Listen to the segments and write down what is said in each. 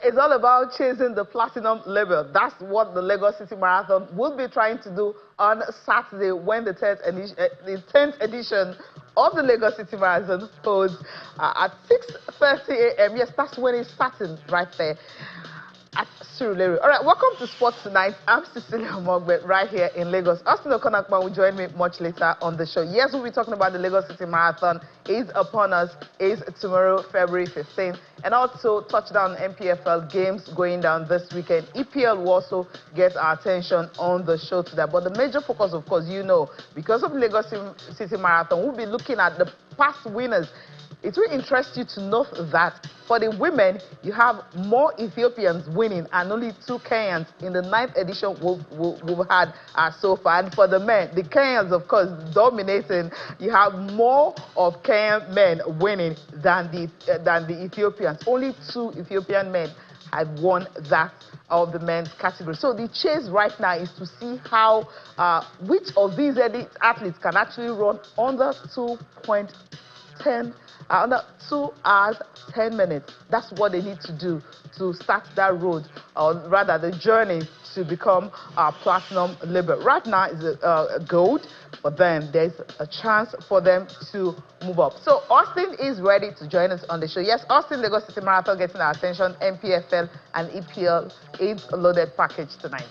it's all about chasing the platinum label. That's what the Lagos City Marathon will be trying to do on Saturday when the 10th edition of the Lagos City Marathon holds at 6:30 a.m. Yes, that's when it's starting right there at Surulere. All right, welcome to Sports Tonight. I'm Cecilia Mogbe right here in Lagos. Austin Okonakman will join me much later on the show. Yes, we'll be talking about the Lagos City Marathon. Is upon us. Is tomorrow, February 15th. And also touchdown NPFL games going down this weekend. EPL will also get our attention on the show today. But the major focus, of course, you know, because of the Lagos City Marathon, we'll be looking at the past winners. It will interest you to know that for the women, you have more Ethiopians winning and only 2 Kenyans in the 9th edition we've had so far. And for the men, the Kenyans, of course, dominating. You have more of Kenyan men winning than the Ethiopians. Only 2 Ethiopian men have won that of the men's category. So the chase right now is to see how which of these elite athletes can actually run under 2.10. Under 2 hours, 10 minutes. That's what they need to do to start that road, or rather the journey to become a platinum label. Right now is a gold, but then there's a chance for them to move up. So Austin is ready to join us on the show. Yes, Austin, Lagos City Marathon getting our attention. NPFL and EPL is a loaded package tonight.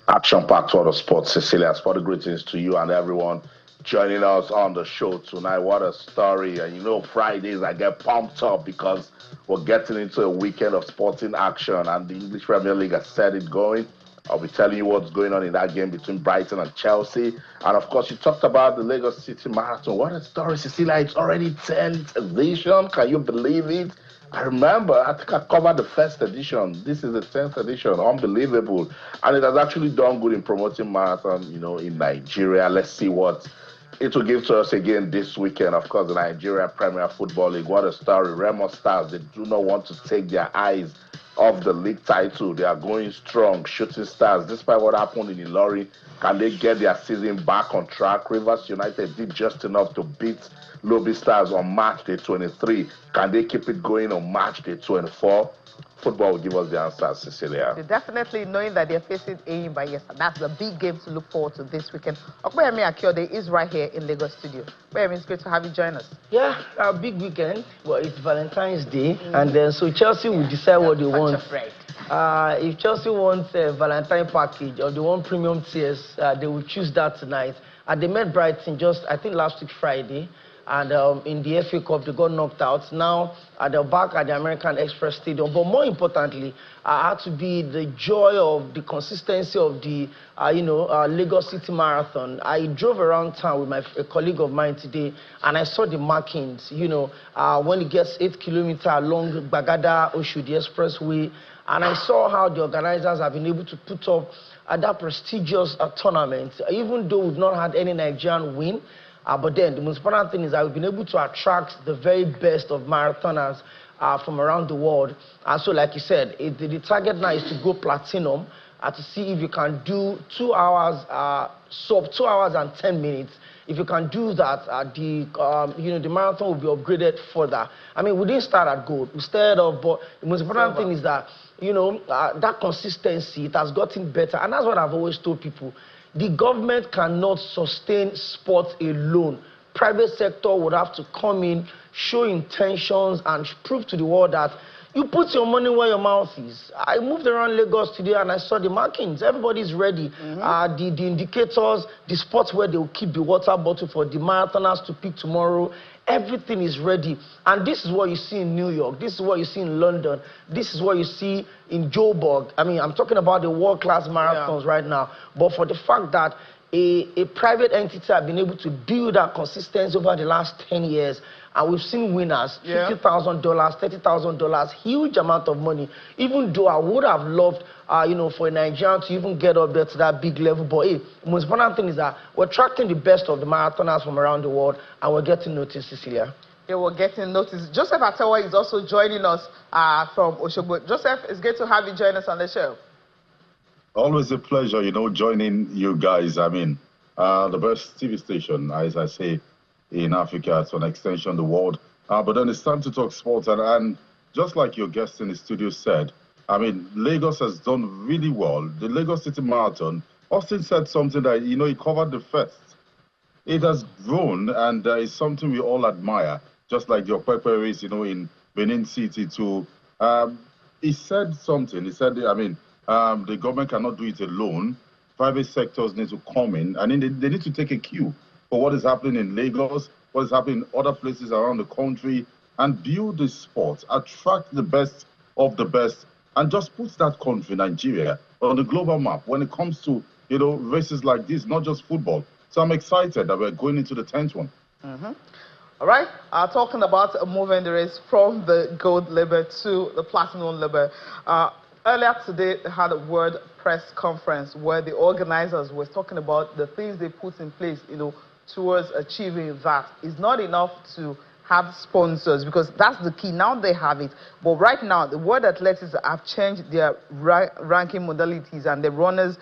Action-packed world of sports, Cecilia. Sport greetings to you and everyone joining us on the show tonight. What a story. And you know, Fridays I get pumped up because we're getting into a weekend of sporting action, and the English Premier League has set it going. I'll be telling you what's going on in that game between Brighton and Chelsea. And of course, you talked about the Lagos City Marathon. What a story, Cecilia. It's already 10th edition. Can you believe it? I remember, I think I covered the first edition. This is the 10th edition. Unbelievable. And it has actually done good in promoting marathon, you know, in Nigeria. Let's see what it will give to us again this weekend. Of course, the Nigeria Premier Football League. What a story. Remo Stars, they do not want to take their eyes off the league title. They are going strong. Shooting Stars, despite what happened in Ilori, can they get their season back on track? Rivers United did just enough to beat Lobby Stars on match day 23. Can they keep it going on match day 24? Football will give us the answer, Cecilia. They're definitely knowing that they're facing Eyimba, yes, and that's the big game to look forward to this weekend. Okpeyemi Akiode is right here in Lagos studio. Okpeyemi, it's great to have you join us. Yeah, a big weekend. Well, it's Valentine's Day, and then so Chelsea will decide what they want. If Chelsea wants a Valentine package or they want premium tiers, they will choose that tonight. They met Brighton just, I think, last week Friday. And in the FA Cup, they got knocked out. Now, they're back at the American Express Stadium. But more importantly, had to be the joy of the consistency of the, Lagos City Marathon. I drove around town with a colleague of mine today, and I saw the markings, when it gets 8 kilometers along Bagada-Oshodi Expressway. And I saw how the organizers have been able to put up that prestigious tournament, even though we've not had any Nigerian win. But then the most important thing is that we've been able to attract the very best of marathoners from around the world. And so, like you said, the target now is to go platinum to see if you can do 2 hours, sub 2 hours and 10 minutes. If you can do that, the marathon will be upgraded further. I mean, we didn't start at gold. We started off, but the most important thing is that, that consistency, it has gotten better. And that's what I've always told people. The government cannot sustain sports alone. Private sector would have to come in, show intentions, and prove to the world that you put your money where your mouth is. I moved around Lagos today and I saw the markings. Everybody's ready. The indicators, the spots where they will keep the water bottle for the marathoners to pick tomorrow. Everything is ready. And this is what you see in New York. This is what you see in London. This is what you see in Joburg. I mean, I'm talking about the world-class marathons right now. But for the fact that a private entity has been able to build that consistency over the last 10 years, and we've seen winners, $50,000, $30,000, huge amount of money. Even though I would have loved, for a Nigerian to even get up there to that big level. But hey, the most important thing is that we're attracting the best of the marathoners from around the world, and we're getting noticed, Cecilia. Yeah, we're getting noticed. Joseph Atewa is also joining us from Oshogbo. Joseph, it's great to have you join us on the show. Always a pleasure, joining you guys. I mean, the best TV station, as I say, in Africa, to an extension, the world. But then it's time to talk sports. And just like your guest in the studio said, I mean, Lagos has done really well. The Lagos City Marathon, Austin said something that, you know, he covered the first. It has grown, and it's something we all admire, just like the Okpekpe race, you know, in Benin City too. He said something. He said, I mean, the government cannot do it alone. Private sectors need to come in, and they need to take a cue for what is happening in Lagos, what is happening in other places around the country, and build the sport, attract the best of the best, and just put that country, Nigeria, on the global map when it comes to, you know, races like this, not just football. So I'm excited that we're going into the 10th one. All right, talking about moving the race from the gold label to the platinum label. Earlier today, they had a word press conference where the organizers were talking about the things they put in place, you know, towards achieving that. It's not enough to have sponsors, because that's the key. Now they have it. But right now, the World Athletics have changed their ranking modalities, and the runners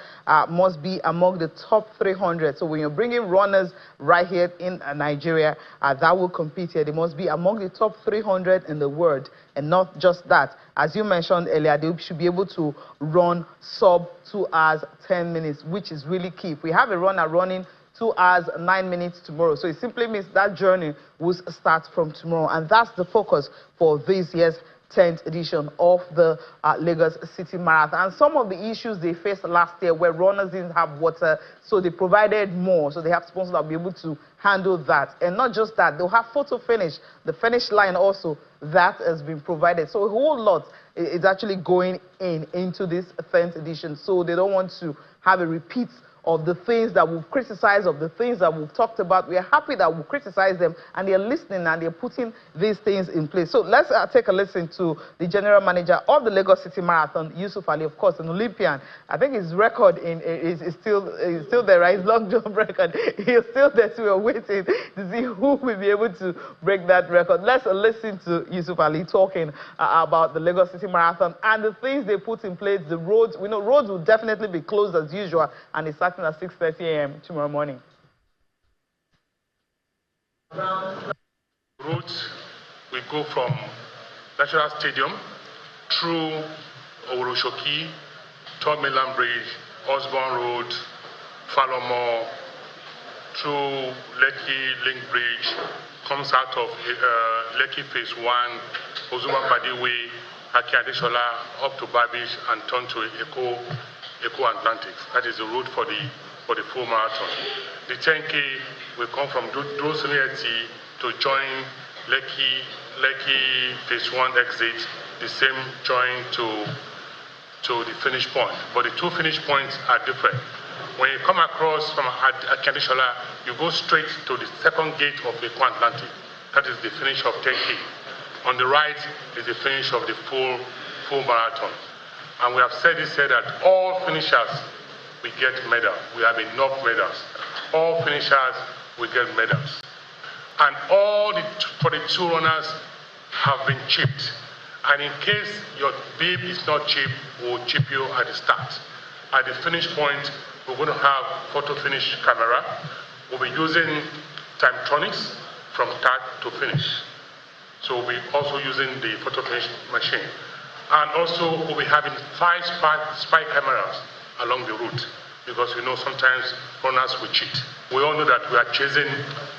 must be among the top 300. So when you're bringing runners right here in Nigeria that will compete here, they must be among the top 300 in the world. And not just that, as you mentioned earlier, they should be able to run sub 2 hours 10 minutes, which is really key. If we have a runner running 2 hours 9 minutes tomorrow, so it simply means that journey will start from tomorrow, and that's the focus for this year's 10th edition of the Lagos City Marathon. And some of the issues they faced last year where runners didn't have water, so they provided more, so they have sponsors that will be able to handle that. And not just that, they'll have photo finish, the finish line also, that has been provided. So a whole lot is actually going into this 10th edition, so they don't want to have a repeat of the things that we've criticized, of the things that we've talked about. We are happy that we've criticized them, and they're listening and they're putting these things in place. So let's take a listen to the general manager of the Lagos City Marathon, Yusuf Ali, of course, an Olympian. I think his record is still there, right? His long jump record. He's still there, so we're waiting to see who will be able to break that record. Let's listen to Yusuf Ali talking about the Lagos City Marathon and the things they put in place, the roads. We know roads will definitely be closed as usual, and it's starting at 6:30 a.m. tomorrow morning. Routes we go from National Stadium through Oroshoki, Third Mainland Bridge, Osborne Road, Falomo, through Lekki Link Bridge, comes out of Lekki Phase 1, Ozuma Badiwe, Aki Adeshola, up to Babish, and turn to Eco Atlantic. That is the route for the full marathon. The 10K will come from Drosonieti to join Lekki Phase 1 exit, the same join to the finish point. But the two finish points are different. When you come across from Akadeshola, you go straight to the second gate of Eco Atlantic. That is the finish of 10K. On the right is the finish of the full marathon. And we have said this here that all finishers will get medals. We have enough medals. All finishers will get medals. And for the two runners have been chipped. And in case your bib is not chipped, we'll chip you at the start. At the finish point, we're going to have photo finish camera. We'll be using Timetronics from start to finish. So we're also using the photo finish machine. And also, we'll be having 5 spy cameras along the route, because we know sometimes runners will cheat. We all know that we are chasing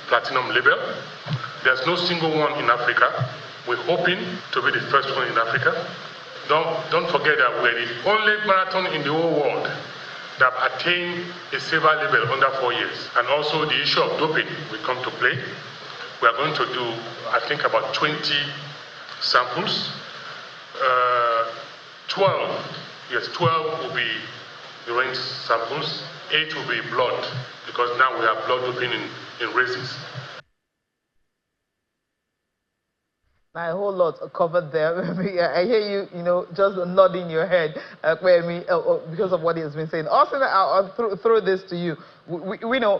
platinum label. There's no single one in Africa. We're hoping to be the first one in Africa. Don't forget that we're the only marathon in the whole world that attained a silver label under 4 years. And also the issue of doping will come to play. We are going to do, I think, about 20 samples. 12 will be urine samples, 8 will be blood, because now we have blood doping in races. Now, a whole lot covered there. I hear you, just nodding your head, because of what he has been saying. Also, I'll throw this to you. We know,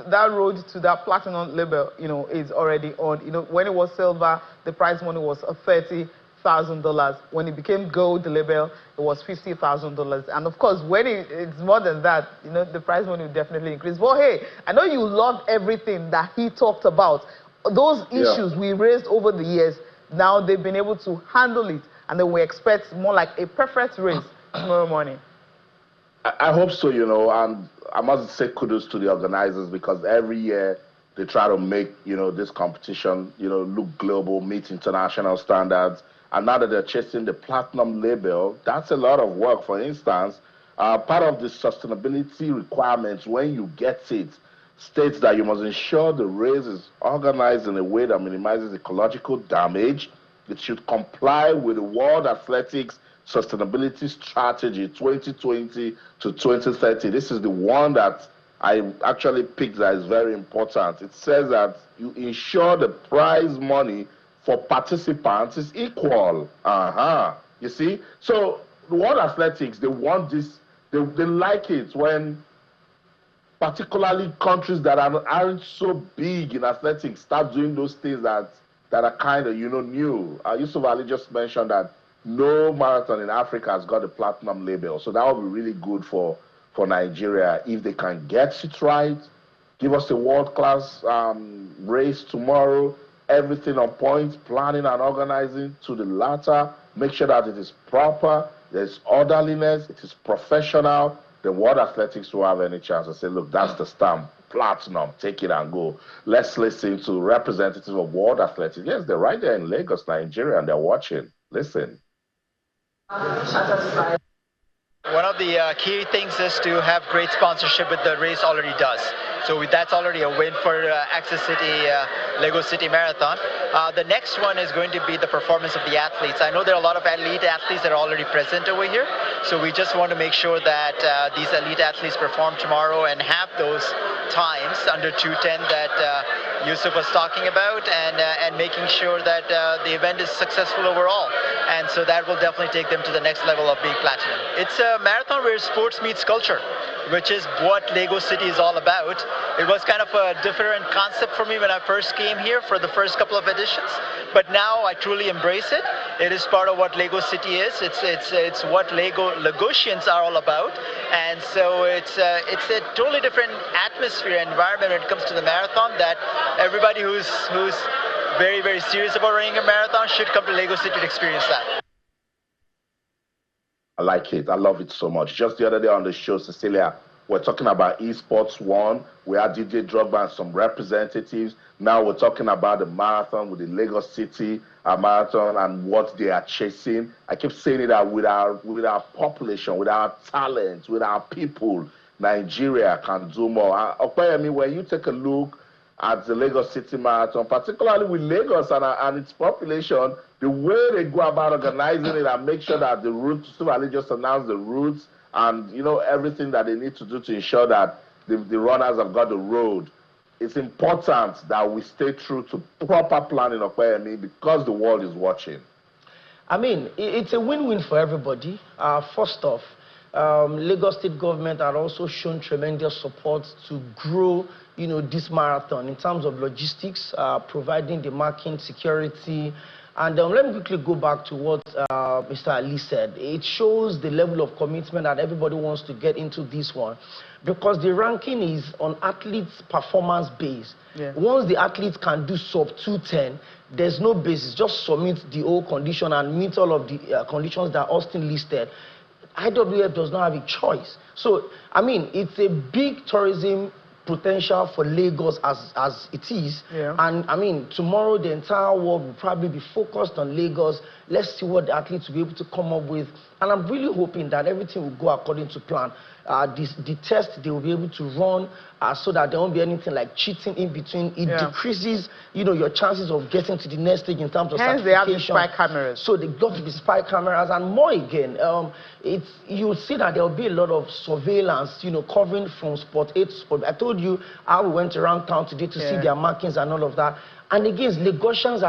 that road to that platinum label, is already on. When it was silver, the prize money was $30,000. When it became gold label, it was $50,000. And of course, when it's more than that, the prize money will definitely increase. But hey, I know you loved everything that he talked about. Those issues we raised over the years, now they've been able to handle it, and then we expect more like a perfect race tomorrow morning. I hope so, and I must say kudos to the organizers, because every year they try to make, this competition, look global, meet international standards. And now that they're chasing the platinum label, that's a lot of work. For instance, part of the sustainability requirements when you get it states that you must ensure the race is organized in a way that minimizes ecological damage. It should comply with the World Athletics Sustainability Strategy 2020 to 2030. This is the one that I actually picked that is very important. It says that you ensure the prize money for participants is equal. You see? So the World Athletics, they want this, they like it when particularly countries that aren't so big in athletics start doing those things that are kind of, new. Yusuf Ali just mentioned that no marathon in Africa has got a platinum label. So that would be really good for Nigeria if they can get it right, give us a world-class race tomorrow, everything on point, planning and organizing to the latter, make sure that it is proper, there's orderliness, it is professional. The World Athletics will have any chance to say, look, that's the stamp, platinum, take it and go. Let's listen to representatives of World Athletics. Yes, they're right there in Lagos, Nigeria, and they're watching. Listen. One of the key things is to have great sponsorship, with the race already does. So that's already a win for Access City, Lagos City Marathon. The next one is going to be the performance of the athletes. I know there are a lot of elite athletes that are already present over here. So we just want to make sure that these elite athletes perform tomorrow and have those times under 2:10 that Yusuf was talking about, and making sure that the event is successful overall. And so that will definitely take them to the next level of being platinum. It's a marathon where sports meets culture, which is what Lagos City is all about. It was kind of a different concept for me when I first came here for the first couple of editions, but now I truly embrace it. It is part of what Lagos City is. It's what Lagosians are all about, and so it's a totally different atmosphere and environment when it comes to the marathon, that everybody who's very, very serious about running a marathon should come to Lagos City to experience that. I like it. I love it so much. Just the other day on the show, Cecilia, we're talking about Esports 1. We had DJ Drogba and some representatives. Now we're talking about the marathon with the Lagos City marathon and what they are chasing. I keep saying it that with our population, with our talent, with our people, Nigeria can do more. Okpeyemi, when you take a look at the Lagos City Marathon, particularly with Lagos and its population, the way they go about organizing it and make sure that the routes, Suvali just announced the routes and, everything that they need to do to ensure that the runners have got the road. It's important that we stay true to proper planning of PME because the world is watching. I mean, it's a win-win for everybody. First off, Lagos State government had also shown tremendous support to grow, this marathon in terms of logistics, providing the marking, security. And let me quickly go back to what Mr. Ali said. It shows the level of commitment that everybody wants to get into this one, because the ranking is on athletes' performance base. Yeah. Once the athletes can do sub 2:10, there's no basis. Just submit the whole condition and meet all of the conditions that Austin listed. IWF does not have a choice. So, I mean, it's a big tourism potential for Lagos as it is. Yeah. And I mean, tomorrow the entire world will probably be focused on Lagos. Let's see what the athletes will be able to come up with. And I'm really hoping that everything will go according to plan. The test they will be able to run so that there won't be anything like cheating in between. It decreases, your chances of getting to the next stage in terms of certification. They have the spy cameras. So they got to be spy cameras and more again. You'll see that there will be a lot of surveillance, covering from spot A to spot. I told you how we went around town today to see their markings and all of that. And again, Lagosians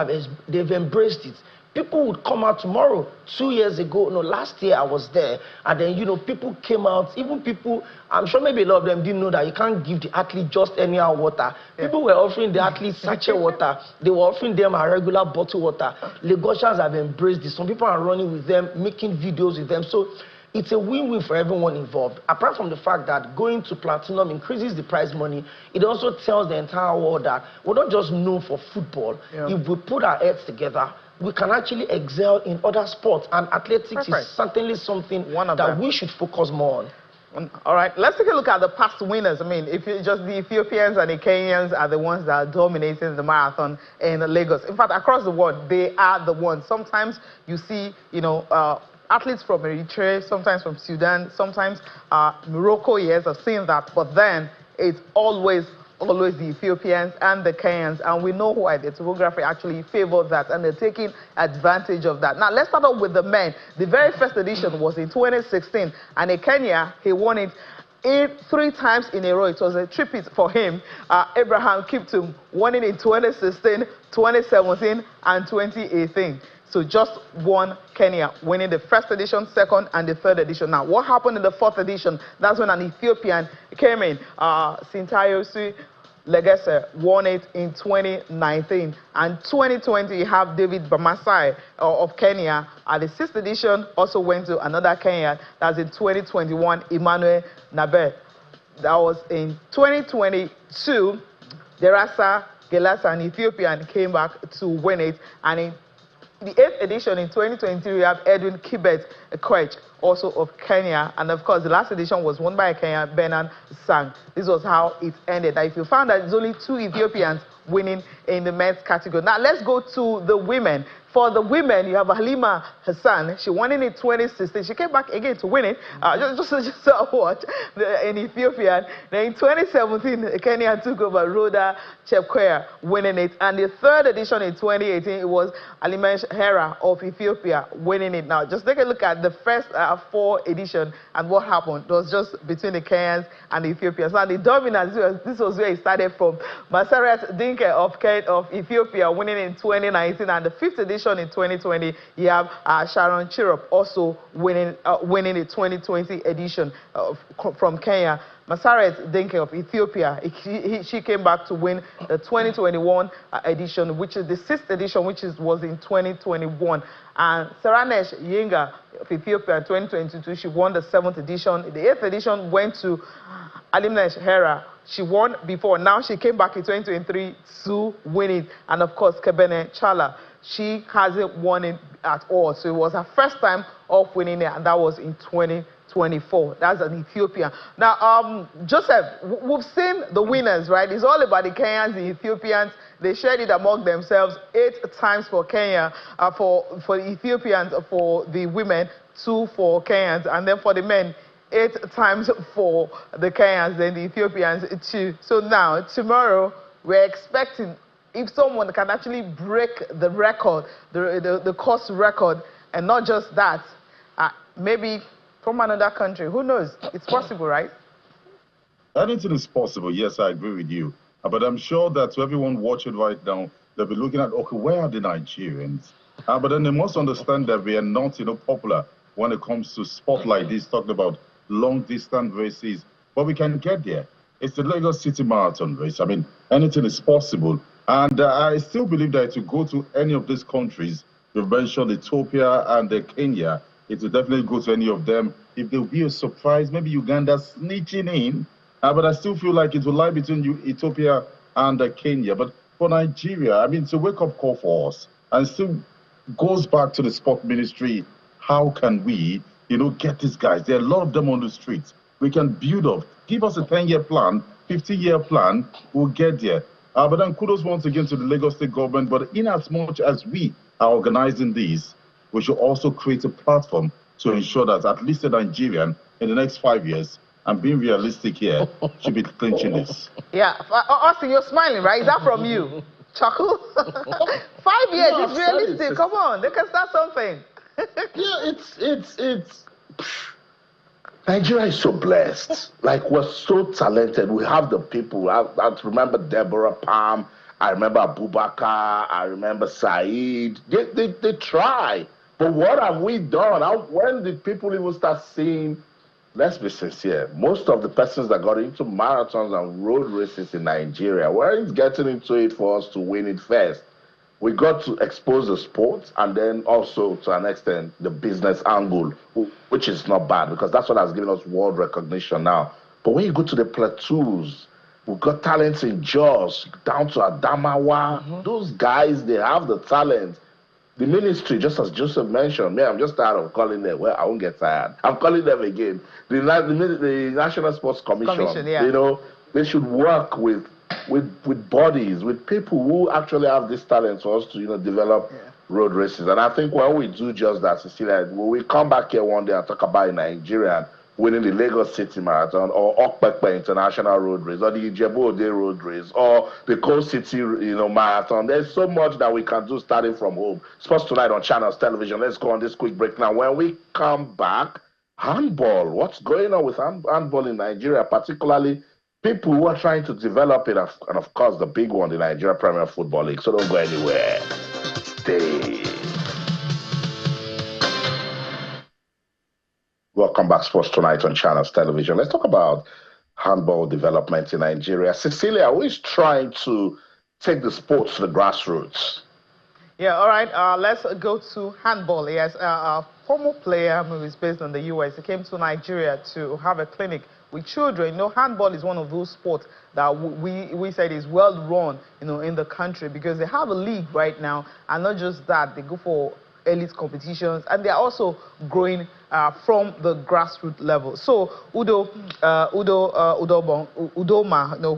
they've embraced it. People would come out tomorrow. 2 years ago, last year I was there, and then, people came out, even people, I'm sure maybe a lot of them didn't know that you can't give the athlete just anyhow water. Yeah. People were offering the athletes sachet water. They were offering them a regular bottle water. Lagosians have embraced this. Some people are running with them, making videos with them. So it's a win-win for everyone involved. Apart from the fact that going to platinum increases the prize money, it also tells the entire world that we're not just known for football. If we put our heads together, we can actually excel in other sports, and athletics is certainly something that we should focus more on. All right, let's take a look at the past winners. I mean, if you just the Ethiopians and the Kenyans are the ones that are dominating the marathon in Lagos. In fact, across the world, they are the ones. Sometimes you see, you know, athletes from Eritrea, sometimes from Sudan, sometimes Morocco. Yes, I've seen that. But then it's always the Ethiopians and the Kenyans, and we know why. The topography actually favors that, and they're taking advantage of that. Now, let's start off with the men. The very first edition was in 2016, and in Kenya, he won it 3 times in a row. It was a tripit for him. Abraham Kiptum won it in 2016, 2017, and 2018. So just one Kenya winning the first edition, second, and the third edition. Now, what happened in the fourth edition? That's when an Ethiopian came in. Sintayosi Legese won it in 2019. And 2020, you have David Bamasai of Kenya. The sixth edition also went to another Kenyan. That's in 2021, Emmanuel Nabe. That was in 2022. Derasa Gelasa, an Ethiopian, came back to win it. And in the 8th edition in 2023, we have Edwin Kibet Kwech, also of Kenya. And of course, the last edition was won by a Kenyan, Benan Sang. This was how it ended. Now, if you found that there's only 2 Ethiopians winning in the men's category. Now, let's go to the women. For the women, you have Halima Hassan. She won it in 2016. She came back again to win it. Just what? In Ethiopia. Then in 2017, Kenya took over Rhoda Chepkoya winning it. And the third edition in 2018, it was Alimesh Hera of Ethiopia winning it. Now, just take a look at the first 4 editions and what happened. It was just between the Kenyans and the Ethiopians. Now, the dominance, this was where it started from. Masaret Dinke of Ethiopia winning in 2019, and the 5th edition in 2020, you have Sharon Chirop also winning the 2020 edition from Kenya. Masaret Denke of Ethiopia, she came back to win the 2021 edition, which is the 6th edition, which was in 2021. And Saranesh Yenga of Ethiopia in 2022, she won the 7th edition. The 8th edition went to Alimesh Hera. She won before. Now she came back in 2023 to win it. And of course, Kebene Chala, she hasn't won it at all. So it was her first time of winning it, and that was in 2024. That's an Ethiopian. Now, Joseph, we've seen the winners, right? It's all about the Kenyans, the Ethiopians. They shared it among themselves 8 times for Kenya, for the Ethiopians, for the women, 2 for Kenyans, and then for the men, 8 times for the Kenyans, then the Ethiopians 2. So now, tomorrow, we're expecting, if someone can actually break the record, the course record, and not just that, maybe from another country, who knows? It's possible, right? Anything is possible. Yes, I agree with you. But I'm sure that to everyone watching right now, they'll be looking at, okay, where are the Nigerians? But then they must understand that we are not, popular when it comes to sport like this, talking about long-distance races. But we can get there. It's the Lagos City Marathon race. I mean, anything is possible. And I still believe that to go to any of these countries, you've mentioned Ethiopia and Kenya, it will definitely go to any of them. If there will be a surprise, maybe Uganda sneaking in, but I still feel like it will lie between Ethiopia and Kenya. But for Nigeria, I mean, it's a wake-up call for us. And it still goes back to the sport ministry. How can we, get these guys? There are a lot of them on the streets. We can build up. Give us a 10-year plan, 15-year plan, we'll get there. But then kudos once again to the Lagos State government. But in as much as we are organizing these, we should also create a platform to ensure that at least a Nigerian in the next 5 years, and being realistic here, should be clinching this. Yeah, Austin, you're smiling, right? Is that from you? Chuckle? 5 years, no, it's realistic. Come on, they can start something. Yeah, it's Nigeria is so blessed. Like, we're so talented. We have the people. I remember Deborah Palm. I remember Abubakar. I remember Saeed. They try. But what have we done? When did people even start seeing? Let's be sincere. Most of the persons that got into marathons and road races in Nigeria weren't getting into it for us to win it first. we got to expose the sports and then also, to an extent, the business angle, which is not bad because that's what has given us world recognition now. But when you go to the plateaus, we've got talents in Jos, down to Adamawa. Those guys, they have the talent. The ministry, just as Joseph mentioned, I'm just tired of calling them. Well, I won't get tired. I'm calling them again. The National Sports Commission, yeah. You know, they should work with bodies, with people who actually have this talent for us to, develop road races. And I think when we do just that, Cecilia, when we come back here one day and talk about a Nigerian winning the Lagos City Marathon or Okpekpe International Road Race or the Ijebu-Ode Road Race or the Coast City Marathon. There's so much that we can do starting from home. Sports Tonight on Channels Television. Let's go on this quick break now. When we come back, handball. What's going on with handball in Nigeria, particularly people who are trying to develop it, and of course the big one, the Nigeria Premier Football League. So don't go anywhere. Stay. Welcome back, Sports Tonight on Channels Television. Let's talk about handball development in Nigeria. Cecilia, who is trying to take the sports to the grassroots? Yeah, all right. Let's go to handball. Yes, a former player who is based in the U.S. He came to Nigeria to have a clinic with children. Handball is one of those sports that we said is well run, in the country because they have a league right now, and not just that, they go for elite competitions, and they're also growing from the grassroots level. So Udoma,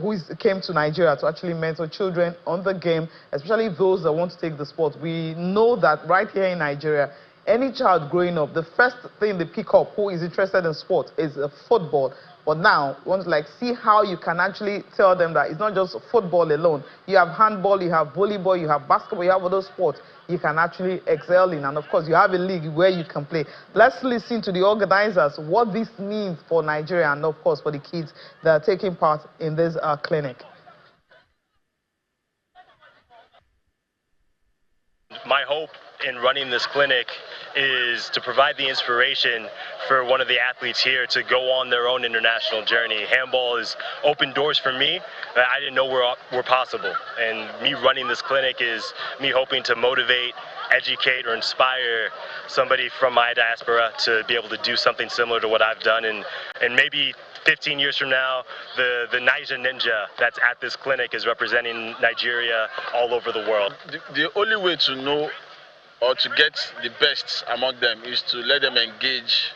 who came to Nigeria to actually mentor children on the game, especially those that want to take the sport. We know that right here in Nigeria, any child growing up, the first thing they pick up who is interested in sport is football. But now, we want to see how you can actually tell them that it's not just football alone. You have handball, you have volleyball, you have basketball, you have other sports you can actually excel in. And of course, you have a league where you can play. Let's listen to the organizers, what this means for Nigeria and of course for the kids that are taking part in this clinic. My hope in running this clinic is to provide the inspiration for one of the athletes here to go on their own international journey. Handball has opened doors for me that I didn't know were possible. And me running this clinic is me hoping to motivate, educate, or inspire somebody from my diaspora to be able to do something similar to what I've done. And maybe 15 years from now, the Niger Ninja that's at this clinic is representing Nigeria all over the world. The only way to know or to get the best among them is to let them engage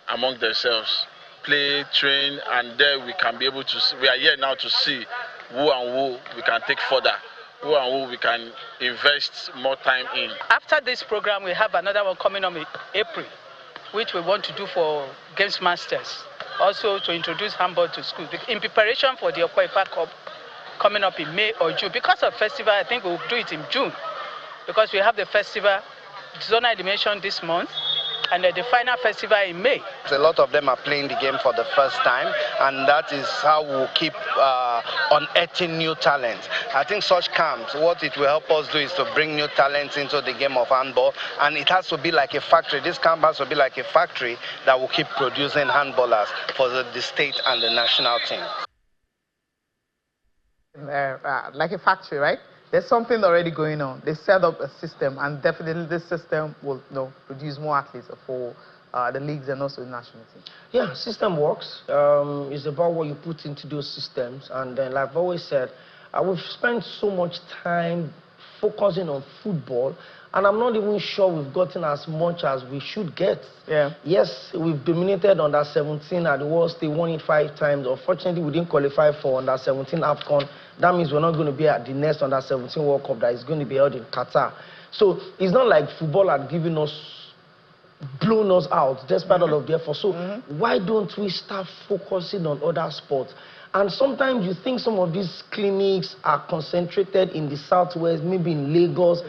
among themselves, play, train, and then we can be able to see, we are here now to see who and who we can take further, who and who we can invest more time in. After this program, we have another one coming on in April, which we want to do for Games Masters, also to introduce handball to schools in preparation for the Okpekpe Cup coming up in May or June. Because of festival, I think we'll do it in June, because we have the festival, zonal dimension this month, and the final festival in May. A lot of them are playing the game for the first time, and that is how we'll keep unearthing new talent. I think such camps, what it will help us do is to bring new talents into the game of handball, and it has to be like a factory. This camp has to be like a factory that will keep producing handballers for the state and the national team. Like a factory, right? There's something already going on. They set up a system, and definitely this system will produce more athletes for the leagues and also the national team. Yeah, system works. It's about what you put into those systems. And then, like I've always said, we've spent so much time focusing on football, and I'm not even sure we've gotten as much as we should get. Yeah. Yes, we've dominated under 17 at the World State, won it 5 times. Unfortunately, we didn't qualify for under 17 AFCON. That means we're not going to be at the next under 17 World Cup that is going to be held in Qatar. So it's not like football had given us, blown us out, despite all of the effort. So why don't we start focusing on other sports? And sometimes you think some of these clinics are concentrated in the southwest, maybe in Lagos.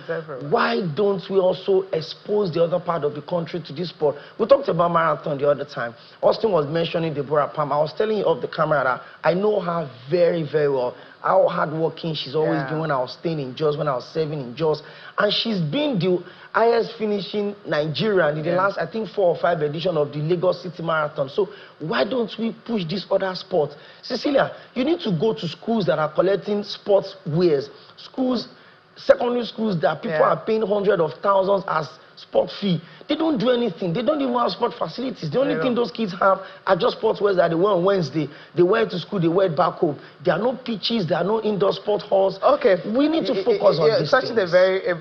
Why don't we also expose the other part of the country to this sport? We talked about marathon the other time. Austin was mentioning Deborah Palm. I was telling you off the camera that I know her very, very well. How hardworking she's always been when I was staying in Jos, when I was serving in Jos. And she's been the highest finishing Nigerian in the last, I think, 4 or 5 editions of the Lagos City Marathon. So why don't we push these other sports? Cecilia, you need to go to schools that are collecting sports wares, schools secondary schools that people are paying hundreds of thousands as sport fee. They don't do anything. They don't even have sport facilities. The only thing those kids have are just sports wears that they wear on Wednesday. They wear it to school, they wear it back home. There are no pitches, there are no indoor sport halls. Okay. We need to focus on this. Such a very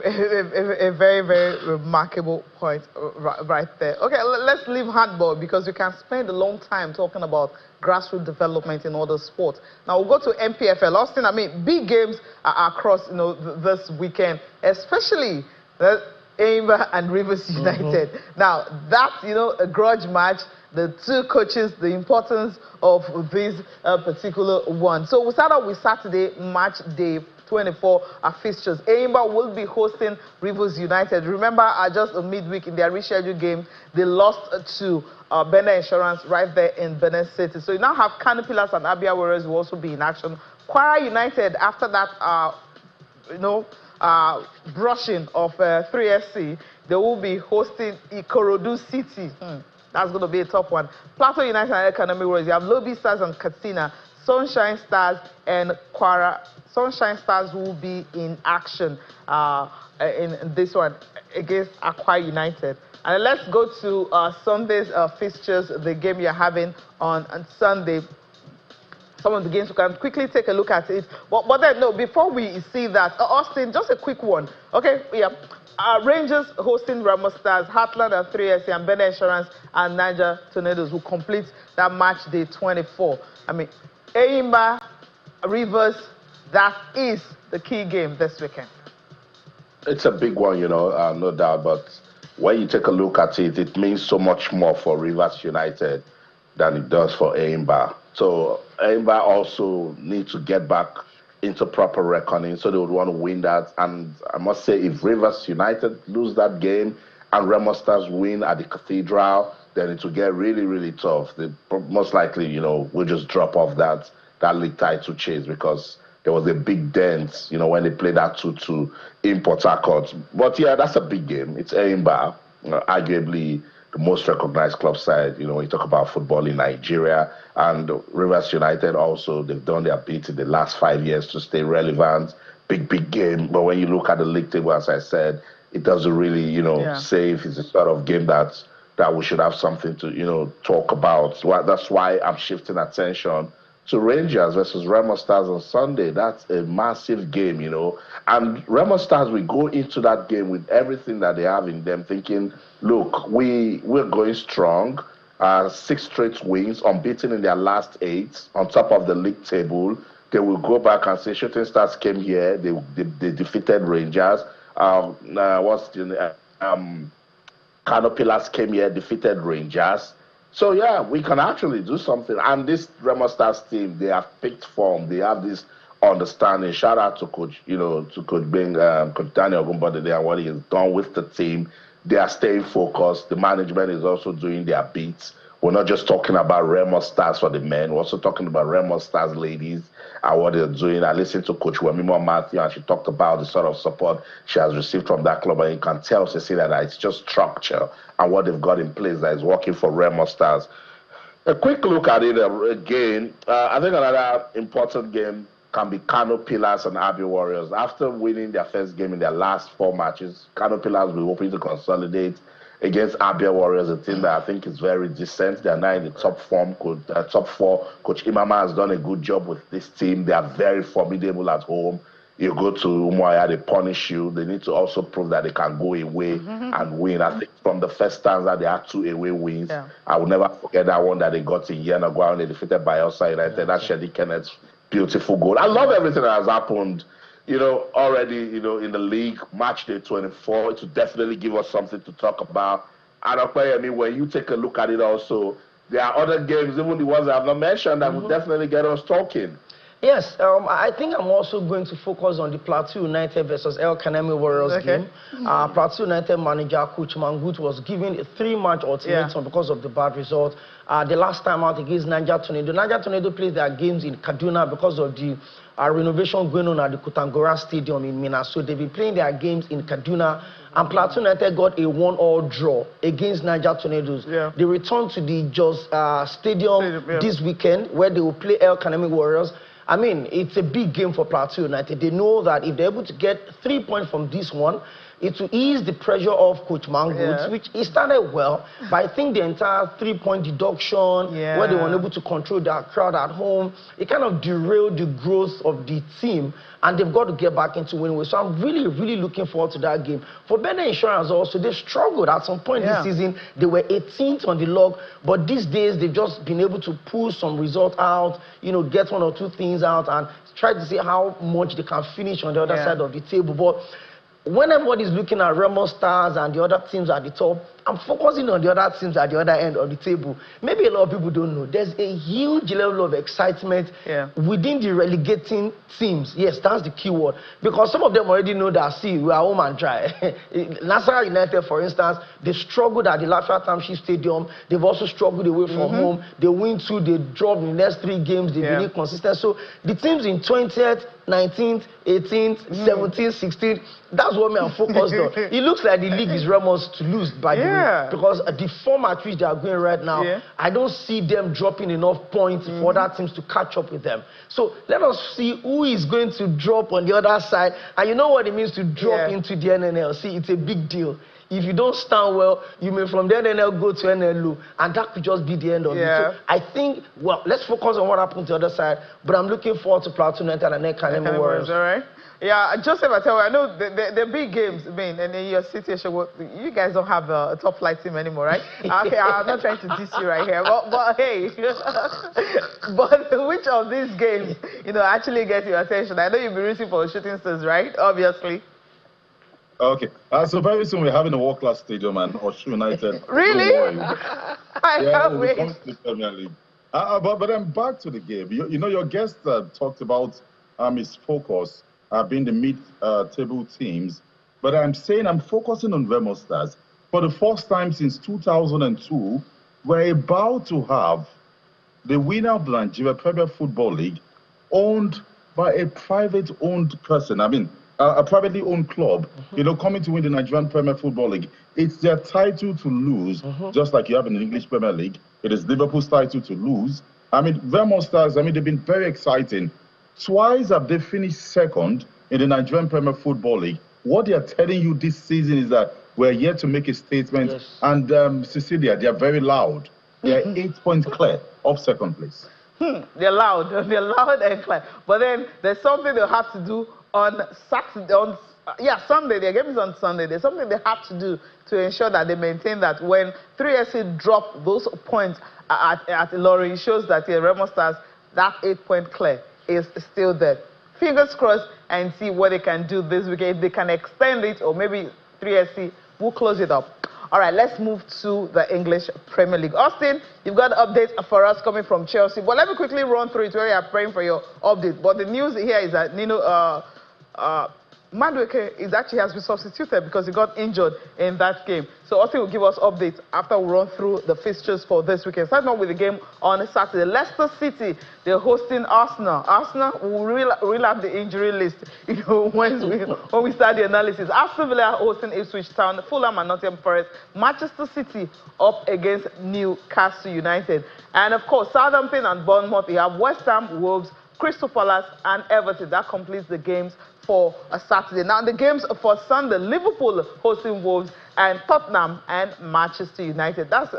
remarkable point right there. Okay, let's leave handball because we can spend a long time talking about grassroots development in other sports. Now we'll go to NPFL. Austin, I mean, big games are across, this weekend, especially Enyimba and Rivers United. Now, that's, a grudge match, the two coaches, the importance of this particular one. So we'll start out with Saturday, match day 24 fixtures. Enyimba will be hosting Rivers United. Remember, just a midweek in their rescheduled game, they lost to Benin Insurance right there in Benin City. So you now have Kano Pillars and Abia Warriors will also be in action. Kwara United, after that, brushing of 3SC, they will be hosting Ikorodu City. That's going to be a tough one. Plateau United and Economic Warriors. You have Lobby Stars and Katsina, Sunshine Stars and Kwara. Sunshine Stars will be in action in this one against Akwa United. And let's go to Sunday's fixtures, the game you're having on Sunday. Some of the games, we can quickly take a look at it. But then, no, before we see that, Austin, just a quick one. Okay, yeah. Rangers hosting Remo Stars, Heartland and 3SC, and Benin Insurance and Niger Tornadoes will complete that match day 24. I mean, Enyimba, Rivers, that is the key game this weekend. It's a big one, no doubt. But when you take a look at it, it means so much more for Rivers United than it does for Enyimba. So Enyimba also need to get back into proper reckoning, so they would want to win that. And I must say, if Rivers United lose that game and Remo Stars win at the Cathedral, then it will get really, really tough. They most likely, will just drop off that league title chase because there was a big dent, when they played that 2-2 in Port Harcourt. But yeah, that's a big game. It's Enyimba, arguably the most recognized club side, when you talk about football in Nigeria. And Rivers United also, they've done their bit in the last 5 years to stay relevant. Big game. But when you look at the league table, as I said, it doesn't really, say if it's a sort of game that we should have something to, talk about. So that's why I'm shifting attention to Rangers versus Remo Stars on Sunday. That's a massive game, And Remo Stars will go into that game with everything that they have in them, thinking, look, we're going strong. 6 straight wins, unbeaten in their last 8, on top of the league table. They will go back and say, Shooting Stars came here, they defeated Rangers. Kano Pillars came here, defeated Rangers. So yeah, we can actually do something. And this Remo Stars team, they have picked form. They have this understanding. Shout out to Coach, Coach Daniel Ogunbode and what he has done with the team. They are staying focused. The management is also doing their beats. We're not just talking about Remo Stars for the men. We're also talking about Remo Stars ladies and what they're doing. I listened to Coach Wemimo Matthew, and she talked about the sort of support she has received from that club. And you can tell, Cecilia, that it's just structure and what they've got in place that is working for Remo Stars. A quick look at it again. I think another important game can be Kano Pillars and Abia Warriors. After winning their first game in their last 4 matches, Kano Pillars will be hoping to consolidate against Abia Warriors, a team that I think is very decent. They are now in the top form. Top 4. Coach Imama has done a good job with this team. They are very formidable at home. You go to Umuahia, they punish you. They need to also prove that they can go away and win. I think from the first stanza, they had 2 away wins. Yeah. I will never forget that one that they got in Yenagoa when they defeated Bayelsa United. Yeah, that's Shady Kenneth's beautiful goal. I love everything that has happened, already, in the league, match day 24. It will definitely give us something to talk about. And when you take a look at it also, there are other games, even the ones I have not mentioned, that will definitely get us talking. Yes, I think I'm also going to focus on the Plateau United versus El Kanemi Warriors game. Plateau United manager Coach Mangut was given a 3-match ultimatum because of the bad result. The last time out against Niger Tornado. Niger Tornado plays their games in Kaduna because of the renovation going on at the Kutangora Stadium in Minna. So they've been playing their games in Kaduna. And Plateau United got a 1-1 draw against Niger Tornadoes. Yeah. They returned to the Jos Stadium this weekend, where they will play El Kanemi Warriors. I mean, it's a big game for Plateau United. They know that if they're able to get 3 points from this one, it will ease the pressure off Coach Mangold, which he started well, but I think the entire 3-point deduction, where they were able to control their crowd at home, it kind of derailed the growth of the team, and they've got to get back into winning ways. So I'm really, really looking forward to that game. For Benin Insurance also, they struggled at some point this season. They were 18th on the log, but these days they've just been able to pull some results out, you know, get 1 or 2 things out and try to see how much they can finish on the other side of the table. But when everybody's looking at Remo Stars and the other teams at the top, I'm focusing on the other teams at the other end of the table. Maybe a lot of people don't know. There's a huge level of excitement within the relegating teams. Yes, that's the key word. Because some of them already know that, see, we are home and dry. Nasarawa United, for instance, they struggled at the Lafayette Township Stadium. They've also struggled away from home. They win 2, they drop the next 3 games. They've been inconsistent. So the teams in 20th, 19th, 18th, 17th, 16th, that's what I'm focused on. It looks like the league is Ramos to lose, by the way. Because the form at which they are going right now, I don't see them dropping enough points for other teams to catch up with them. So let us see who is going to drop on the other side. And you know what it means to drop into the NNL. See, it's a big deal. If you don't stand well, you may from the NNL go to NLU, and that could just be the end of it. So I think, well, let's focus on what happened to the other side, but I'm looking forward to Plateau United and Ekanemi Warriors. All right. Yeah, Joseph, I tell you, I know the big games, I mean, and in your situation, you guys don't have a top flight team anymore, right? Okay, I'm not trying to diss you right here, but hey, but which of these games, you know, actually get your attention? I know you'll be rooting for Shooting Stars, right? Obviously. Okay, so very soon we're having a world-class stadium and Oshu United. Really? I can't wait. We'll come to the Premier League. But then back to the game. You know, your guest talked about his focus being the mid-table teams. But I'm saying I'm focusing on Remo Stars. For the first time since 2002, we're about to have the winner of the Nigeria Premier Football League owned by a private-owned person. I mean, a privately owned club, you know, coming to win the Nigerian Premier Football League. It's their title to lose, just like you have in the English Premier League. It is Liverpool's title to lose. I mean, Remo Stars, I mean, they've been very exciting. Twice have they finished second in the Nigerian Premier Football League. What they are telling you this season is that we're yet to make a statement. And Cecilia, they are very loud. They are 8 points clear of second place. They're loud. They're loud and clear. But then there's something they'll have to do on Saturday, Sunday. Their game is on Sunday. There's something they have to do to ensure that they maintain that when 3SC drop those points at Ilori, it shows that the Remo Stars, that 8-point clear is still there. Fingers crossed and see what they can do this weekend. If they can extend it, or maybe 3SC will close it up. All right, let's move to the English Premier League. Austin, you've got updates for us coming from Chelsea. But let me quickly run through it where you are praying for your update. But the news here is that Madueke has been substituted because he got injured in that game. So Austin will give us updates after we run through the fixtures for this weekend. Starting off with the game on Saturday. Leicester City, they're hosting Arsenal. Arsenal will reel up the injury list, you know, when we start the analysis. Aston Villa hosting Ipswich Town, Fulham and Nottingham Forest. Manchester City up against Newcastle United. And of course, Southampton and Bournemouth. We have West Ham, Wolves, Crystal Palace and Everton. That completes the games for a Saturday. Now the games for Sunday, Liverpool hosting Wolves and Tottenham and Manchester United. That's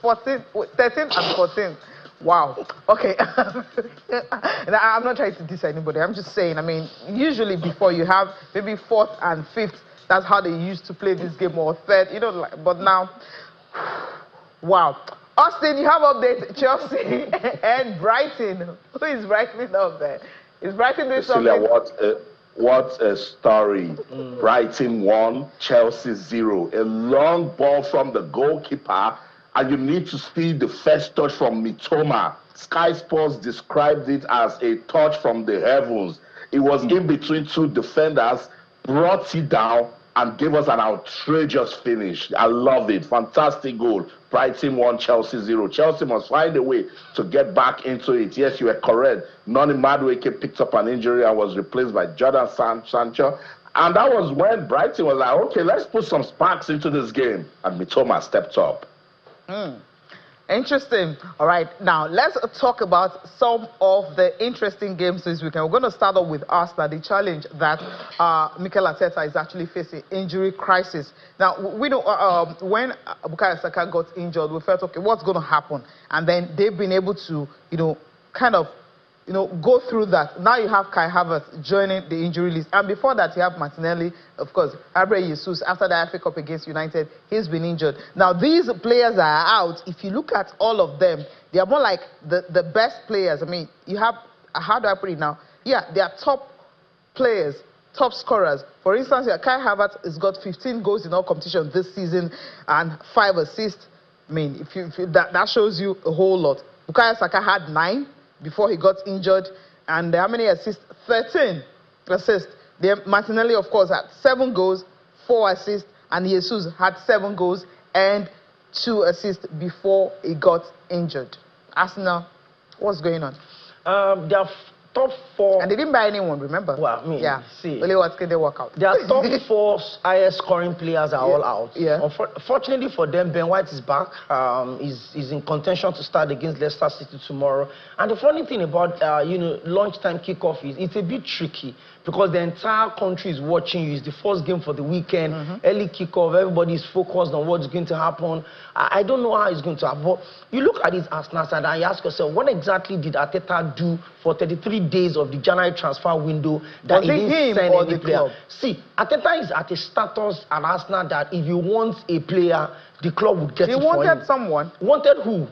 13 and 14. Wow. Okay. I'm not trying to diss anybody. I'm just saying, I mean, usually before you have maybe 4th and 5th, that's how they used to play this game, or 3rd, you know, but now, wow. Austin, you have updates, Chelsea and Brighton. Who is Brighton up there? Is Brighton doing something? What a story. Brighton 1, Chelsea 0. A long ball from the goalkeeper, and you need to see the first touch from Mitoma. Sky Sports described it as a touch from the heavens. It was in between 2 defenders, brought it down, and gave us an outrageous finish. I love it. Fantastic goal. Brighton 1, Chelsea 0. Chelsea must find a way to get back into it. Yes, you were correct. Noni Madueke picked up an injury and was replaced by Jordan Sancho. And that was when Brighton was like, okay, let's put some sparks into this game. And Mitoma stepped up. Interesting. All right, now let's talk about some of the interesting games this weekend. We're going to start off with Arsenal, the challenge that Mikel Arteta is actually facing, injury crisis. Now, we know when Bukayo Saka got injured, we felt, okay, what's going to happen? And then they've been able to, kind of, go through that. Now you have Kai Havertz joining the injury list. And before that, you have Martinelli, of course, Gabriel Jesus, after the FA Cup against United, he's been injured. Now, these players are out. If you look at all of them, they are more like the best players. I mean, you have, how do I put it now? Yeah, they are top players, top scorers. For instance, Kai Havertz has got 15 goals in all competitions this season and 5 assists. I mean, that shows you a whole lot. Bukayo Saka had 9 before he got injured, and how many assists? 13 assists. Martinelli, of course, had 7 goals, 4 assists, and Jesus had 7 goals and 2 assists before he got injured. Arsenal, what's going on? Their top 4, and they didn't buy anyone, remember? Well, I mean, yeah. See, only what can they work out? Their top 4 highest scoring players are all out. Yeah. Unfortunately for them, Ben White is back. He's in contention to start against Leicester City tomorrow. And the funny thing about lunchtime kickoff is it's a bit tricky because the entire country is watching you. It's the first game for the weekend. Early kickoff, everybody is focused on what's going to happen. I don't know how it's going to happen. But you look at this Arsenal side and you ask yourself, what exactly did Arteta do for 33 days of the January transfer window that he didn't sign any player? See, Arteta is at a status at Arsenal that if you want a player, the club would get it for him. He wanted someone. Wanted who?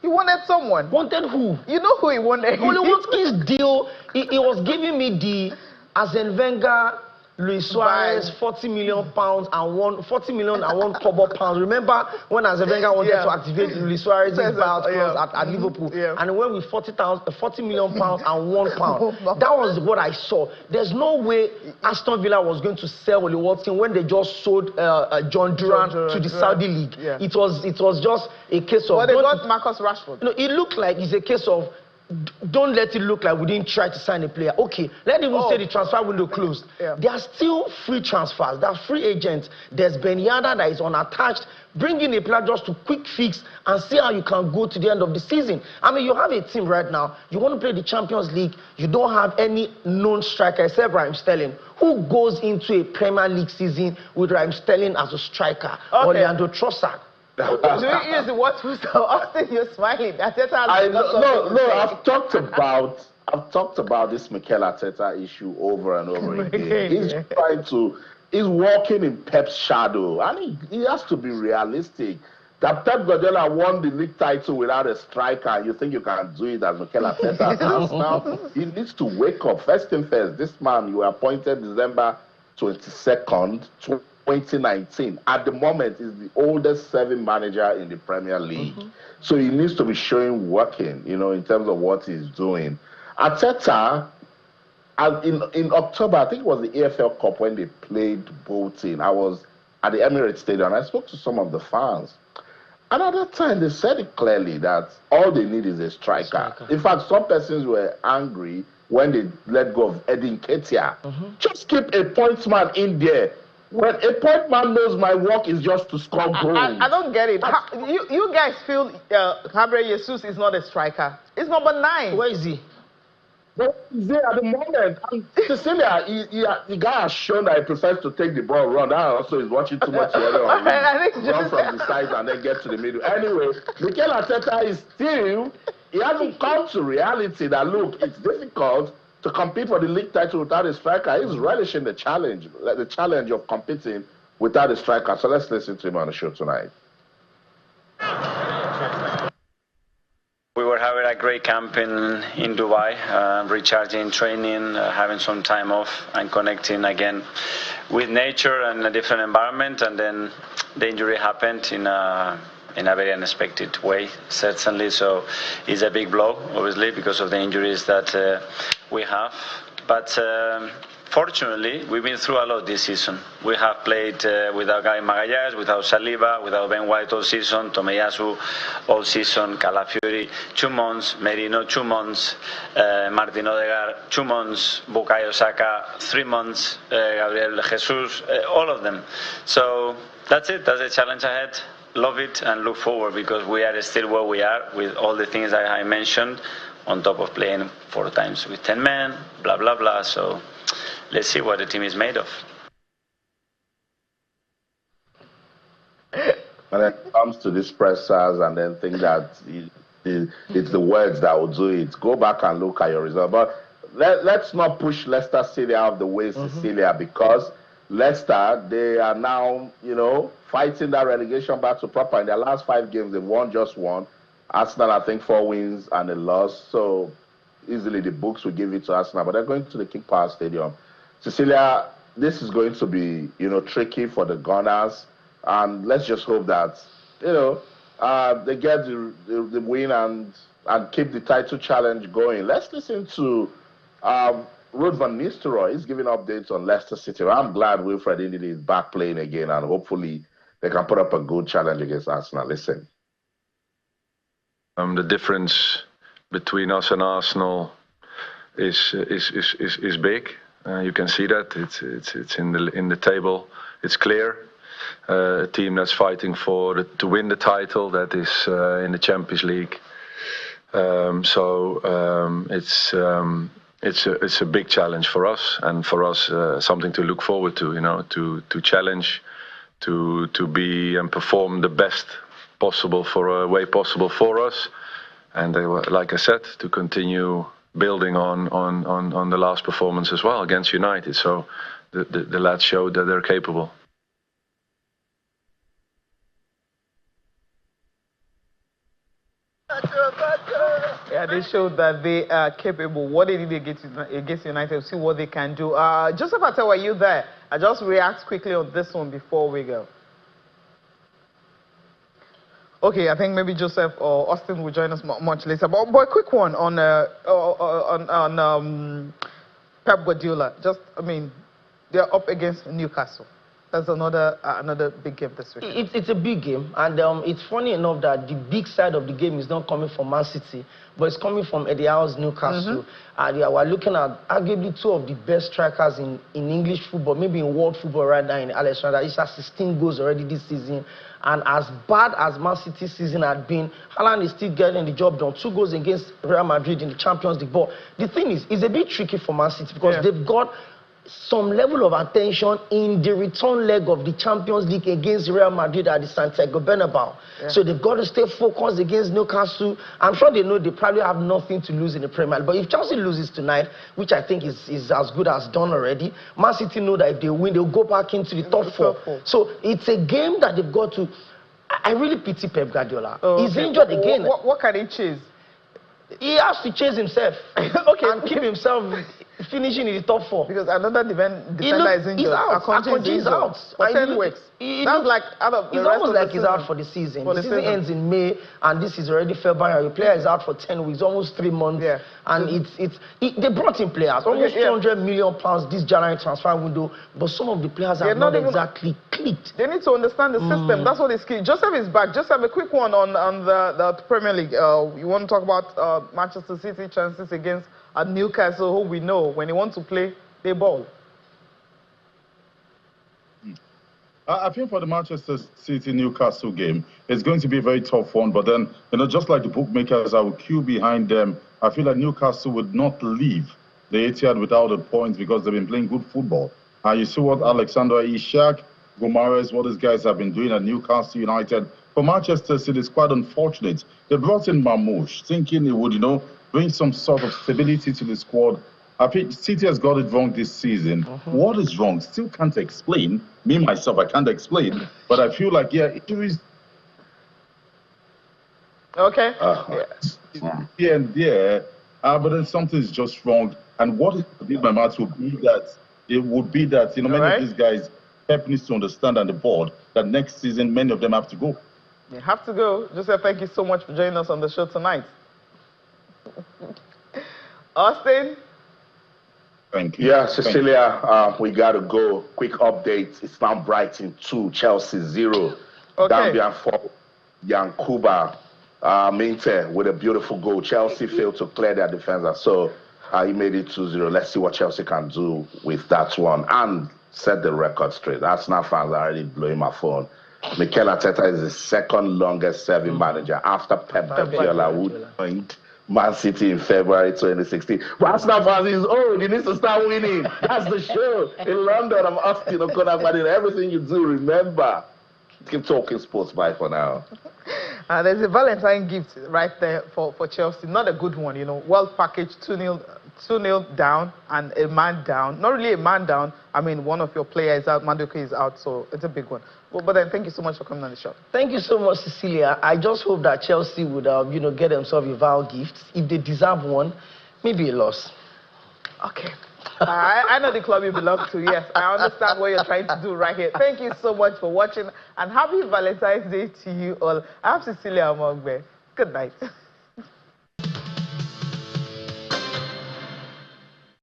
He wanted someone. Wanted who? You know who he wanted. Olewotski's deal, he was giving me the Arsene Wenger, Luis Suarez, £40 million and 40 million and 1 kobo pounds. Remember when Arsene Wenger wanted to activate Luis Suarez's buyout clause at Liverpool, and he went with £40 million and 1 pound. That was what I saw. There's no way Aston Villa was going to sell Oli Watkins when they just sold John Duran to the Saudi League. It was just a case of. Well, they got Marcus Rashford. It looked like it's a case of. Don't let it look like we didn't try to sign a player. Okay, let even say the transfer window closed. There are still free transfers. There are free agents. There's Ben Yedder that is unattached. Bring in a player just to quick fix and see how you can go to the end of the season. I mean, you have a team right now. You want to play the Champions League. You don't have any known striker except Raheem Sterling. Who goes into a Premier League season with Raheem Sterling as a striker or Leandro Trossard? Do you use the word Austin, you're smiling. I've talked about this Mikel Arteta issue over and over again. He's walking in Pep's shadow, and he has to be realistic. That Pep Guardiola won the league title without a striker, you think you can do it as Mikel Arteta has now? He needs to wake up. First thing first, this man, you were appointed December 22nd, 2019. At the moment, is the oldest serving manager in the Premier League. So he needs to be showing working, in terms of what he's doing. Arteta, in October, I think it was the AFL Cup when they played Bolton. I was at the Emirates Stadium and I spoke to some of the fans. And at that time, they said it clearly that all they need is a striker. In fact, some persons were angry when they let go of Eddie Nketiah. Just keep a pointsman in there. When a point man knows my work is just to score goals. I don't get it. You guys feel Gabriel Jesus is not a striker. He's number 9. Where is he? He's there at the moment. Cecilia, the guy has shown that he prefers to take the ball run. That also is watching too much yellow on run from the side and then get to the middle. Anyway, Mikel Arteta is still, he hasn't come to reality that, look, it's difficult to compete for the league title without a striker. He's relishing the challenge of competing without a striker. So let's listen to him on the show tonight. We were having a great camp in Dubai, recharging, training, having some time off and connecting again with nature and a different environment. And then the injury happened in a very unexpected way, certainly. So it's a big blow, obviously, because of the injuries that we have. But fortunately, we've been through a lot this season. We have played without Gary Magalhaes, without Saliba, without Ben White all season, Tomiyasu all season, Calafiori 2 months, Merino 2 months, Martin Odegaard 2 months, Bukayo Saka 3 months, Gabriel Jesus, all of them. So that's it. That's the challenge ahead. love it and look forward, because we are still where we are with all the things that I mentioned, on top of playing 4 times with 10 men, blah, blah, blah. So let's see what the team is made of. When it comes to these pressers and then think that it's the words that will do it, go back and look at your result. But let's not push Leicester City out of the way, Cecilia, because Leicester, they are now, fighting that relegation battle proper. In their last 5 games, they've won just 1. Arsenal, I think 4 wins and a loss. So easily the books will give it to Arsenal. But they're going to the King Power Stadium. Cecilia, this is going to be, tricky for the Gunners. And let's just hope that, they get the win and keep the title challenge going. Let's listen to Ruud van Nistelrooy. He's giving updates on Leicester City. I'm glad Wilfred Ndidi is back playing again, and hopefully they can put up a good challenge against Arsenal. Listen. The difference between us and Arsenal is big. You can see that it's in the table. It's clear. A team that's fighting to win the title, that is in the Champions League. It's a big challenge for us, and for us something to look forward to. To challenge, to be and perform the best possible way possible for us, and like I said, to continue building on the last performance as well against United. So the lads showed that they're capable. Yeah, they showed that they are capable. What they did against United, see what they can do. Joseph Atel, were you there? I just react quickly on this one before we go. Okay, I think maybe Joseph or Austin will join us much later. But a quick one on Pep Guardiola. They're up against Newcastle. That's another big game this week. It's a big game, and it's funny enough that the big side of the game is not coming from Man City, but it's coming from Eddie Howe's Newcastle. And we're looking at arguably 2 of the best strikers in English football, maybe in world football right now, in Alexander. He's has 16 goals already this season. And as bad as Man City's season had been, Haaland is still getting the job done. 2 goals against Real Madrid in the Champions League. But the thing is, it's a bit tricky for Man City because they've got some level of attention in the return leg of the Champions League against Real Madrid at the Santiago Bernabeu. So they've got to stay focused against Newcastle. I'm sure they know they probably have nothing to lose in the Premier League. But if Chelsea loses tonight, which I think is as good as done already, Man City know that if they win, they'll go back into the top 4. So it's a game that they've got to... I really pity Pep Guardiola. He's injured again. What can he chase? He has to chase himself and keep himself finishing in the top 4. Because another defender is injured. He's out. Akanji is out. For 10 weeks. That's like out of the It's rest almost of the like he's out for the season. The season ends in May, and this is already February. The player is out for 10 weeks, almost 3 months. And they brought in players, almost £200 million this January transfer window, but some of the players are not exactly clicked. They need to understand the system. That's what is key. Joseph is back. Joseph, a quick one on the Premier League. You want to talk about Manchester City chances against Newcastle, who we know when they want to play, they ball. I think for the Manchester City-Newcastle game, it's going to be a very tough one. But then, just like the bookmakers, I will queue behind them. I feel like Newcastle would not leave the Etihad without a point because they've been playing good football. You see what Alexander Isak, Gomares, what these guys have been doing at Newcastle United. For Manchester City, it's quite unfortunate. They brought in Mamouche, thinking it would, bring some sort of stability to the squad. I think City has got it wrong this season. What is wrong? Still can't explain. Me, myself, I can't explain. But I feel like, injuries. Okay. Here and there. But then something's just wrong. And what is my mouth would be that, many of these guys, Pep needs to understand on the board that next season, many of them have to go. They have to go. Joseph, thank you so much for joining us on the show tonight. Austin? Thank you. Yeah, Cecilia, we got to go. Quick update. It's now Brighton 2, Chelsea 0. Dambian 4, Yankuba Minte with a beautiful goal. Chelsea failed to clear their defender, so he made it 2-0. Let's see what Chelsea can do with that one and set the record straight. Arsenal fans are already blowing my phone Mikel Arteta is the second longest serving manager after Pep Guardiola, who joined Man City in February 2016. But Arsenal fans is old. You need to start winning. That's the show in London. I'm asking O'Connor, everything you do, remember. Keep talking sports. Bye for now. There's a Valentine gift right there for Chelsea. Not a good one, you know. Well packaged, 2-0 down and a man down. Not really a man down. I mean, one of your players is out, Madueke is out, so it's a big one. But then, thank you so much for coming on the show. Thank you so much, Cecilia. I just hope that Chelsea would, get themselves a Val gift. If they deserve one, maybe a loss. Okay. I know the club you belong to, yes. I understand what you're trying to do right here. Thank you so much for watching, and happy Valentine's Day to you all. I'm Cecilia Amongbe. Good night.